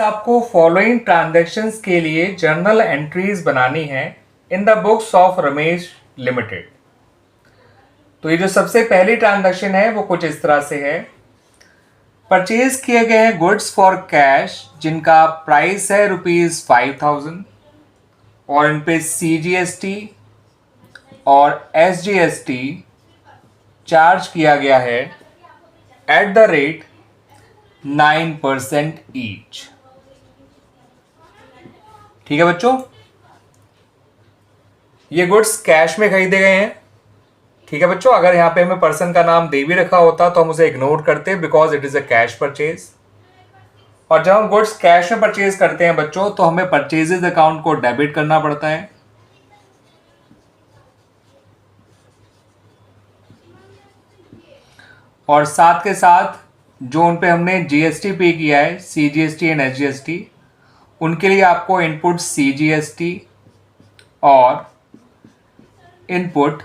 आपको following transactions के लिए जर्नल एंट्रीज बनानी है in the books of Ramesh limited. तो ये जो सबसे पहली ट्रांजैक्शन है वो कुछ इस तरह से है। परचेज किए गए हैं गुड्स फॉर कैश जिनका प्राइस है ₹5000 और इन पे CGST और SGST चार्ज किया गया है एट द रेट 9% ईच। ठीक है बच्चों, ये गुड्स कैश में खरीदे गए हैं। ठीक है बच्चों, अगर यहां पे हमें पर्सन का नाम दे भी रखा होता तो हम उसे इग्नोर करते because it is a cash purchase. और जब हम गुड्स कैश में परचेज करते हैं बच्चों तो हमें परचेजेज अकाउंट को डेबिट करना पड़ता है। और साथ के साथ जो उन पे हमने GST पे किया है, CGST एंड SGST, उनके लिए आपको इनपुट CGST और इनपुट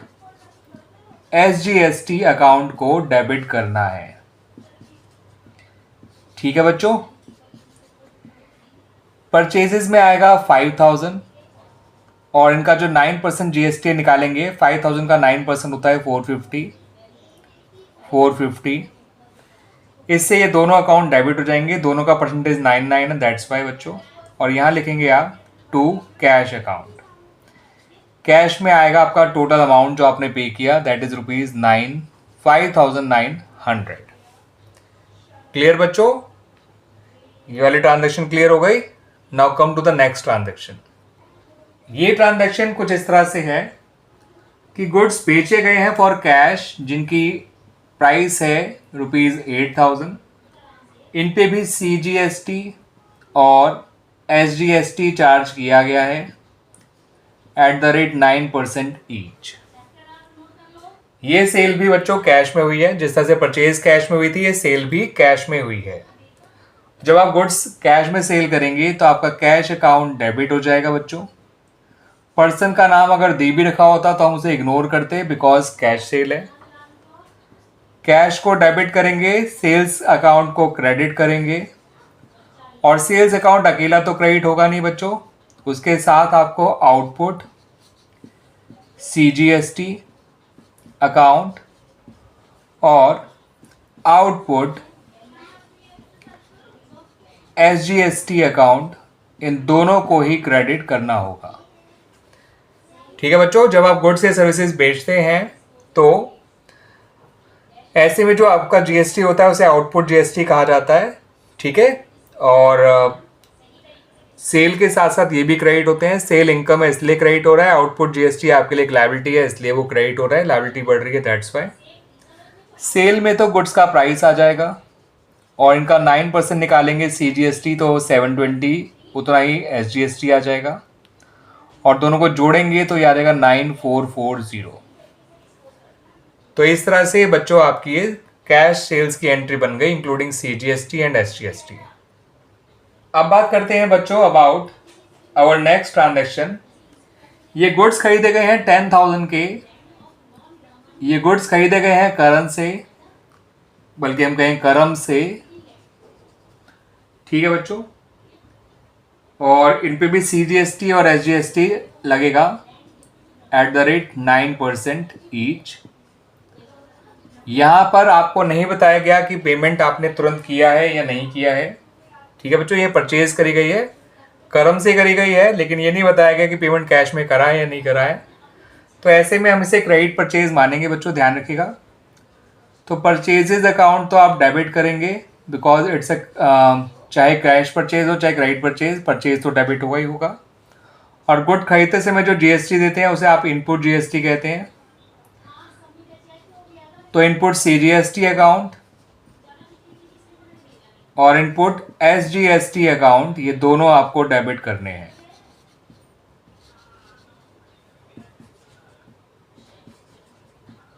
SGST अकाउंट को डेबिट करना है। ठीक है बच्चों, परचेजेस में आएगा 5000 और इनका जो 9% GST निकालेंगे, 5000 का 9% होता है 450। इससे ये दोनों अकाउंट डेबिट हो जाएंगे, दोनों का परसेंटेज 99 है, दैट्स वाई बच्चों। और यहाँ लिखेंगे आप टू कैश अकाउंट। कैश में आएगा आपका टोटल अमाउंट जो आपने पे किया, दैट इज ₹5900। क्लियर बच्चों, ये वाली ट्रांजैक्शन क्लियर हो गई। Now come to the next transaction. ये ट्रांजैक्शन कुछ इस तरह से है कि गुड्स बेचे गए हैं फॉर कैश जिनकी प्राइस है ₹8000। इन पे भी CGST और SGST चार्ज किया गया है एट द रेट 9% ईच। ये सेल भी बच्चों कैश में हुई है, जिस तरह से परचेज कैश में हुई थी, ये सेल भी कैश में हुई है। जब आप गुड्स कैश में सेल करेंगे तो आपका कैश अकाउंट डेबिट हो जाएगा बच्चों। पर्सन का नाम अगर दे भी रखा होता तो हम उसे इग्नोर करते बिकॉज कैश सेल है। कैश को डेबिट करेंगे, सेल्स अकाउंट को क्रेडिट करेंगे। और सेल्स अकाउंट अकेला तो क्रेडिट होगा नहीं बच्चों, उसके साथ आपको आउटपुट CGST अकाउंट और आउटपुट SGST अकाउंट, इन दोनों को ही क्रेडिट करना होगा। ठीक है बच्चों, जब आप गुड्स या सर्विसेज बेचते हैं तो ऐसे में जो आपका GST होता है उसे आउटपुट GST कहा जाता है। ठीक है, और सेल के साथ साथ ये भी क्रेडिट होते हैं। सेल इनकम है इसलिए क्रेडिट हो रहा है, आउटपुट GST आपके लिए एक लायबिलिटी है इसलिए वो क्रेडिट हो रहा है, लायबिलिटी बढ़ रही है, दैट्स वाई। सेल में तो गुड्स का प्राइस आ जाएगा और इनका 9% निकालेंगे CGST तो 720, उतना ही SGST आ जाएगा और दोनों को जोड़ेंगे तो ये आ जाएगा 9440। तो इस तरह से बच्चों आपकी ये कैश सेल्स की एंट्री बन गई इंक्लूडिंग CGST एंड SGST। अब बात करते हैं बच्चों अबाउट आवर नेक्स्ट ट्रांजैक्शन। ये गुड्स खरीदे गए हैं 10,000 के। ये गुड्स खरीदे गए हैं करण से, बल्कि हम कहें करम से। ठीक है बच्चों, और इन पे भी CGST और SGST लगेगा एट द रेट 9% ईच। यहां पर आपको नहीं बताया गया कि पेमेंट आपने तुरंत किया है या नहीं किया है। ठीक है बच्चों, ये परचेज करी गई है, करम से करी गई है, लेकिन ये नहीं बताया गया कि पेमेंट कैश में करा है या नहीं करा है। तो ऐसे में हम इसे क्रेडिट परचेज मानेंगे बच्चों, ध्यान रखिएगा। तो परचेजेज अकाउंट तो आप डेबिट करेंगे बिकॉज इट्स चाहे कैश परचेज हो चाहे क्रेडिट परचेज, परचेज तो डेबिट होगा ही होगा। और गुड खरीदते समय जो GST देते हैं उसे आप इनपुट GST कहते हैं। तो इनपुट CGST अकाउंट और इनपुट SGST अकाउंट, ये दोनों आपको डेबिट करने हैं।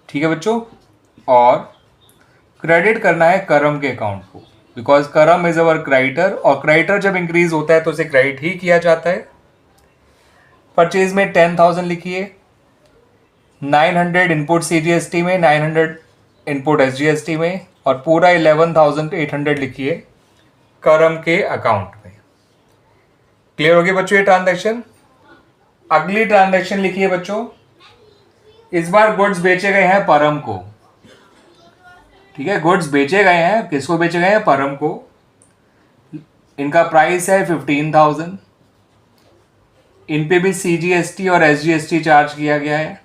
ठीक है बच्चों, और क्रेडिट करना है करम के अकाउंट को बिकॉज करम इज अवर क्रेडिटर, और क्रेडिटर जब इंक्रीज होता है तो उसे क्रेडिट ही किया जाता है। परचेज में 10,000 लिखिए, 900 इनपुट CGST में, 900 इनपुट SGST में, और पूरा 11,800 लिखिए करम के अकाउंट में। क्लियर हो गया बच्चों ये ट्रांजैक्शन। अगली ट्रांजैक्शन लिखिए बच्चों, इस बार गुड्स बेचे गए हैं परम को। ठीक है, गुड्स बेचे गए हैं, किसको बेचे गए हैं? परम को। इनका प्राइस है 15,000। इन पे भी CGST और SGST चार्ज किया गया है।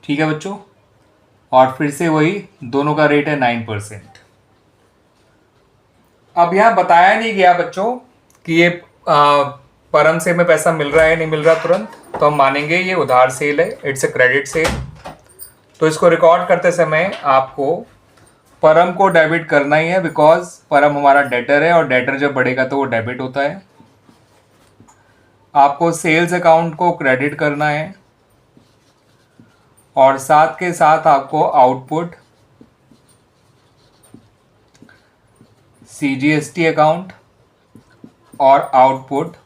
ठीक है बच्चों, और फिर से वही दोनों का रेट है 9%। अब यहां बताया नहीं गया बच्चों कि ये परम से हमें पैसा मिल रहा है नहीं मिल रहा तुरंत, तो हम मानेंगे ये उधार सेल है, इट्स ए क्रेडिट सेल। तो इसको रिकॉर्ड करते समय आपको परम को डेबिट करना ही है, बिकॉज परम हमारा डेटर है और डेटर जब बढ़ेगा तो वो डेबिट होता है। आपको सेल्स अकाउंट को क्रेडिट करना है और साथ के साथ आपको आउटपुट CGST अकाउंट और आउटपुट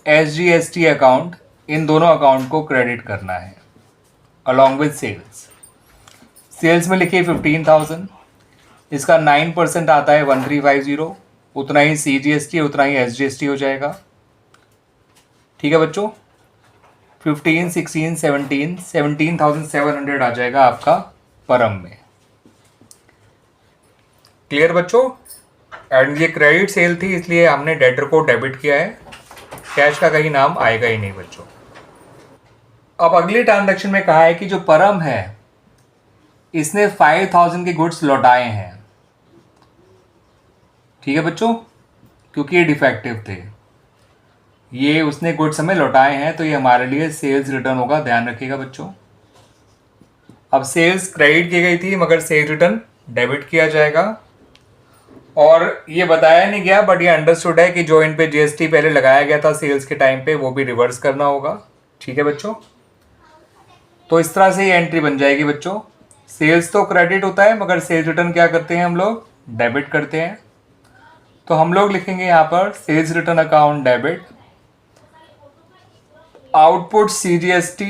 SGST अकाउंट, इन दोनों अकाउंट को क्रेडिट करना है अलॉन्ग विद सेल्स। सेल्स में लिखिए 15,000, इसका 9% आता है 1350, उतना ही CGST उतना ही SGST हो जाएगा। ठीक है बच्चों, 15, 16, 17, 17,700 आ जाएगा आपका परम में। क्लियर बच्चों? एंड ये क्रेडिट सेल थी, इसलिए हमने डेटर को डेबिट किया है, कैश का कहीं नाम आएगा ही नहीं बच्चों। अब अगली ट्रांजैक्शन में कहा है कि जो परम है इसने 5,000 के गुड्स लौटाए हैं। ठीक है बच्चों, क्योंकि ये डिफेक्टिव थे, ये उसने गुड्स हमें लौटाए हैं, तो ये हमारे लिए सेल्स रिटर्न होगा, ध्यान रखिएगा बच्चों। अब सेल्स क्रेडिट की गई थी मगर सेल्स रिटर्न डेबिट किया जाएगा। और ये बताया नहीं गया बट ये अंडरस्टूड है कि जो इन पे GST पहले लगाया गया था सेल्स के टाइम पे वो भी रिवर्स करना होगा। ठीक है बच्चों, तो इस तरह से ये एंट्री बन जाएगी बच्चों। सेल्स तो क्रेडिट होता है मगर सेल्स रिटर्न क्या करते हैं हम लोग? डेबिट करते हैं। तो हम लोग लिखेंगे यहाँ पर sales return account debit, output CGST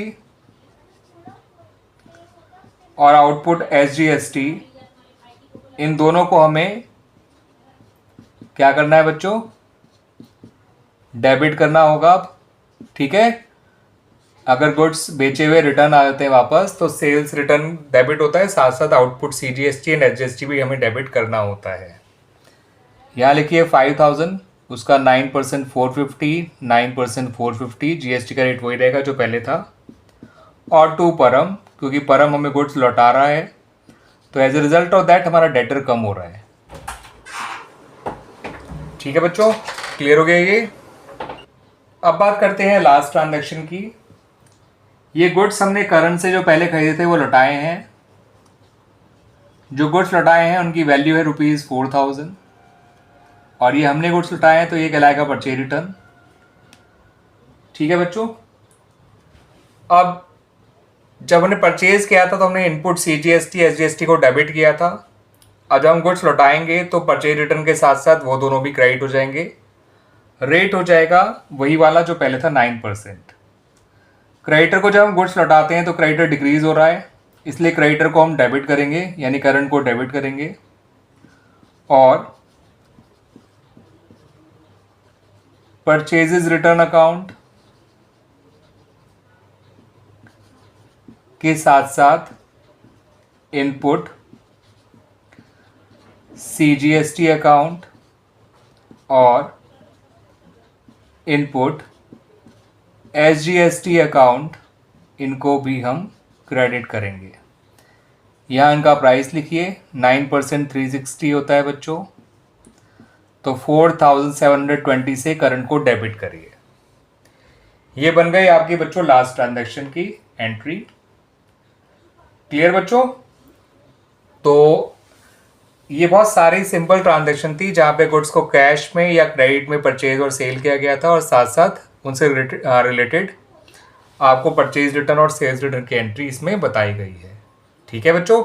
और आउटपुट SGST, इन दोनों को हमें क्या करना है बच्चों? डेबिट करना होगा। ठीक है, अगर गुड्स बेचे हुए रिटर्न आ जाते हैं वापस तो सेल्स रिटर्न डेबिट होता है, साथ साथ आउटपुट CGST एंड SGST भी हमें डेबिट करना होता है। यहाँ लिखिए 5,000, उसका 9% 450, 9% 450, GST का रेट वही रहेगा जो पहले था। और 2 परम, क्योंकि परम हमें गुड्स लौटा रहा है, तो as a result of that हमारा डेटर कम हो रहा है। ठीक है बच्चों, क्लियर हो गया ये। अब बात करते हैं लास्ट ट्रांजैक्शन की। ये गुड्स हमने करण से जो पहले खरीदे थे वो लौटाए हैं। जो गुड्स लौटाए हैं उनकी वैल्यू है ₹4,000 और ये हमने गुड्स लौटाए हैं, तो ये कहलाएगा परचेज रिटर्न। ठीक है बच्चों, अब जब हमने परचेज किया था तो हमने इनपुट CGST SGST को डेबिट किया था। अब जब हम गुड्स लौटाएंगे तो परचेज रिटर्न के साथ साथ वो दोनों भी क्रेडिट हो जाएंगे। रेट हो जाएगा वही वाला जो पहले था 9%। क्रेडिटर को जब हम गुड्स लौटाते हैं तो क्रेडिटर डिक्रीज हो रहा है, इसलिए क्रेडिटर को हम डेबिट करेंगे, यानी करंट को डेबिट करेंगे। और परचेजेस रिटर्न अकाउंट के साथ साथ इनपुट CGST अकाउंट और इनपुट SGST अकाउंट, इनको भी हम क्रेडिट करेंगे। यहाँ इनका प्राइस लिखिए, 9% 360 होता है बच्चों, तो 4,720 से करंट को डेबिट करिए। ये बन गई आपकी बच्चों लास्ट ट्रांजैक्शन की एंट्री। क्लियर बच्चों? तो ये बहुत सारी सिंपल ट्रांजैक्शन थी जहाँ पे गुड्स को कैश में या क्रेडिट में परचेज और सेल किया गया था और साथ साथ उनसे रिलेटेड आपको परचेज रिटर्न और सेल्स रिटर्न की एंट्री इसमें बताई गई है। ठीक है बच्चों?